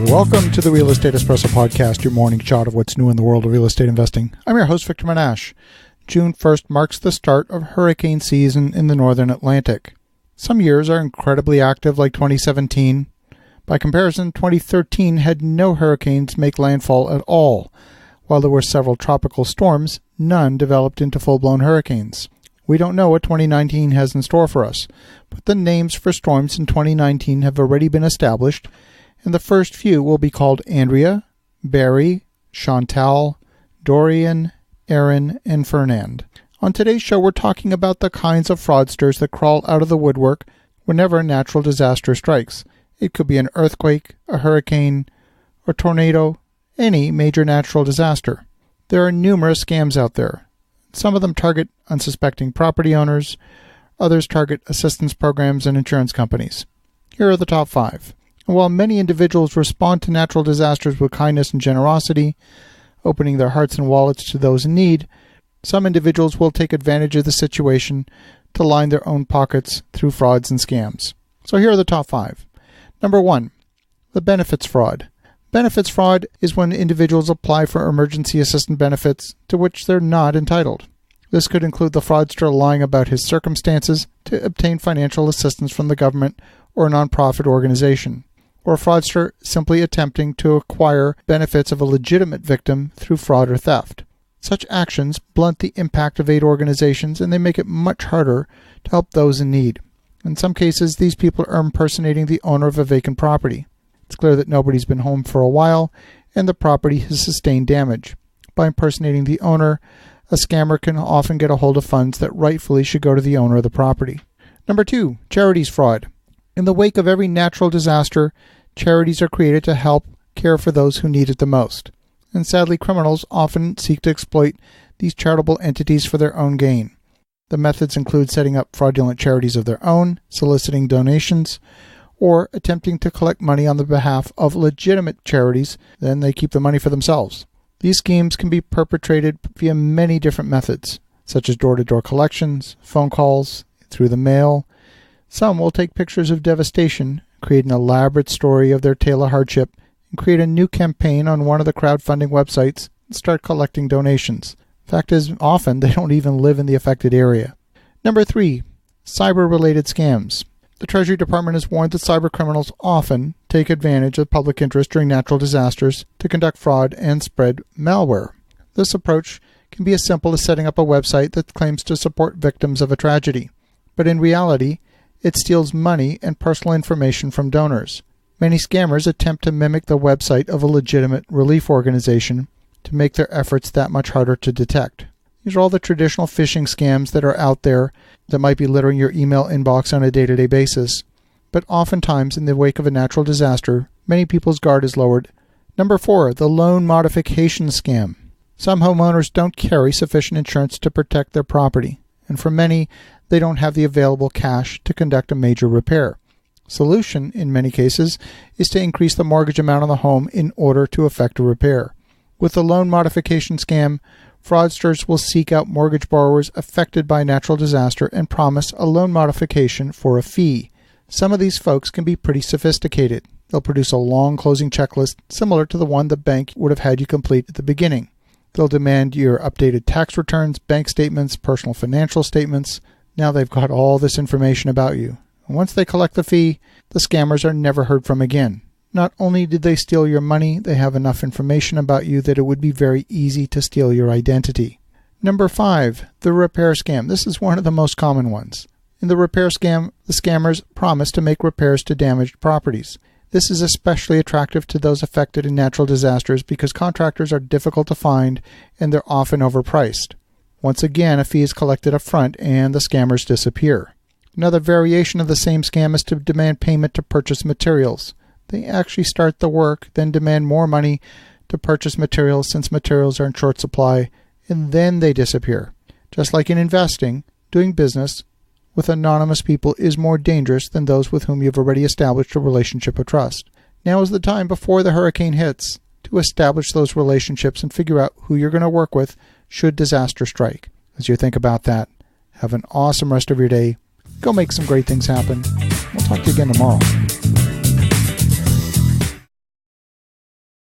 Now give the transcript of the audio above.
Welcome to the Real Estate Espresso Podcast, your morning shot of what's new in the world of real estate investing. I'm your host, Victor Monash. June 1st marks the start of hurricane season in the northern Atlantic. Some years are incredibly active, like 2017. By comparison, 2013 had no hurricanes make landfall at all. While there were several tropical storms, none developed into full-blown hurricanes. We don't know what 2019 has in store for us, but the names for storms in 2019 have already been established, and the first few will be called Andrea, Barry, Chantal, Dorian, Erin, and Fernand. On today's show, we're talking about the kinds of fraudsters that crawl out of the woodwork whenever a natural disaster strikes. It could be an earthquake, a hurricane, a tornado, any major natural disaster. There are numerous scams out there. Some of them target unsuspecting property owners. Others target assistance programs and insurance companies. Here are the top 5. And while many individuals respond to natural disasters with kindness and generosity, opening their hearts and wallets to those in need, some individuals will take advantage of the situation to line their own pockets through frauds and scams. So here are the top 5. Number 1, the benefits fraud. Benefits fraud is when individuals apply for emergency assistance benefits to which they're not entitled. This could include the fraudster lying about his circumstances to obtain financial assistance from the government or a nonprofit organization, or a fraudster simply attempting to acquire benefits of a legitimate victim through fraud or theft. Such actions blunt the impact of aid organizations, and they make it much harder to help those in need. In some cases, these people are impersonating the owner of a vacant property. It's clear that nobody's been home for a while, and the property has sustained damage. By impersonating the owner, a scammer can often get a hold of funds that rightfully should go to the owner of the property. Number 2, charities fraud. In the wake of every natural disaster, charities are created to help care for those who need it the most. And sadly, criminals often seek to exploit these charitable entities for their own gain. The methods include setting up fraudulent charities of their own, soliciting donations, or attempting to collect money on the behalf of legitimate charities. Then they keep the money for themselves. These schemes can be perpetrated via many different methods, such as door-to-door collections, phone calls, through the mail. Some will take pictures of devastation, create an elaborate story of their tale of hardship, and create a new campaign on one of the crowdfunding websites and start collecting donations. Fact is, often they don't even live in the affected area. Number 3, cyber-related scams. The Treasury Department has warned that cyber criminals often take advantage of public interest during natural disasters to conduct fraud and spread malware. This approach can be as simple as setting up a website that claims to support victims of a tragedy, but in reality, it steals money and personal information from donors. Many scammers attempt to mimic the website of a legitimate relief organization to make their efforts that much harder to detect. These are all the traditional phishing scams that are out there that might be littering your email inbox on a day-to-day basis. But oftentimes, in the wake of a natural disaster, many people's guard is lowered. Number 4, the loan modification scam. Some homeowners don't carry sufficient insurance to protect their property, and for many, they don't have the available cash to conduct a major repair. Solution, in many cases, is to increase the mortgage amount on the home in order to effect a repair. With the loan modification scam, fraudsters will seek out mortgage borrowers affected by a natural disaster and promise a loan modification for a fee. Some of these folks can be pretty sophisticated. They'll produce a long closing checklist similar to the one the bank would have had you complete at the beginning. They'll demand your updated tax returns, bank statements, personal financial statements. Now they've got all this information about you. And once they collect the fee, the scammers are never heard from again. Not only did they steal your money, they have enough information about you that it would be very easy to steal your identity. Number 5, the repair scam. This is one of the most common ones. In the repair scam, the scammers promise to make repairs to damaged properties. This is especially attractive to those affected in natural disasters because contractors are difficult to find and they're often overpriced. Once again, a fee is collected up front and the scammers disappear. Another variation of the same scam is to demand payment to purchase materials. They actually start the work, then demand more money to purchase materials since materials are in short supply, and then they disappear. Just like in investing, doing business with anonymous people is more dangerous than those with whom you've already established a relationship of trust. Now is the time before the hurricane hits to establish those relationships and figure out who you're going to work with should disaster strike. As you think about that, have an awesome rest of your day. Go make some great things happen. We'll talk to you again tomorrow.